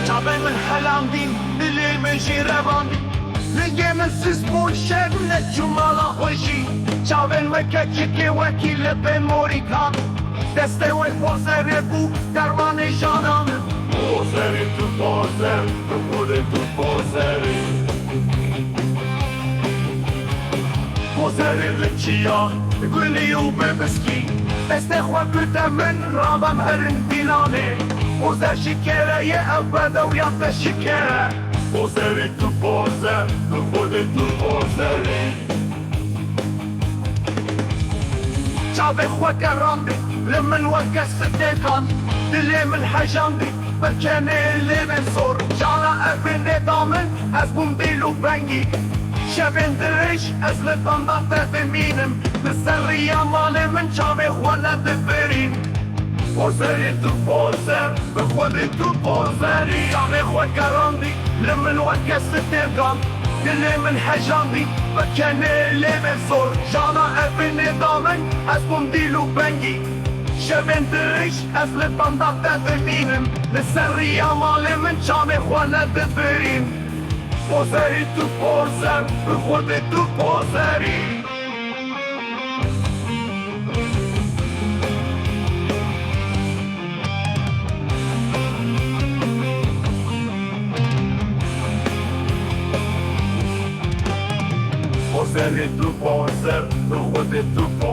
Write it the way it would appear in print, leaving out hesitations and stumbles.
تعبان من حلاندين اللي ماشي راباندي لقى من سيسبول شاب نجم على خوشي تعبان وكاتشكي وكيل بين موريكان دسته وحوزه ربو درمان جانان Pozeri tu pozer, bude tu pozeri. Pozeri للشيان كل يوم مسكين استخوى بدا من رابا مهرن بلاني وزا شكرا يا أبدا ويا شكرا Pozeri tu pozer, bude tu pozeri. شعب إخوة كرامبي لمن وكس الديكان اللي من حجامبي مكان اللي من صور جعلا أبني ضامن أزبون بيلو بنجي شابين دريش أزل طنطة بمينم بالسرية مالي من شعب إخوانا دفرين Pozeri tu pozer, bude tu pozeri. شعب إخوة كرامبي لمن وكس الديكان اللي من حجامبي مكان اللي من صور جعلا أبني ضامن أزبون بيلو بنجي شبن دريش أزل طنطة بمينم بالسرية مالي من شعب إخوانا دفرين Pozeri tu pozer, bude tu pozeri. Pozeri tu pozer, bude tu pozeri.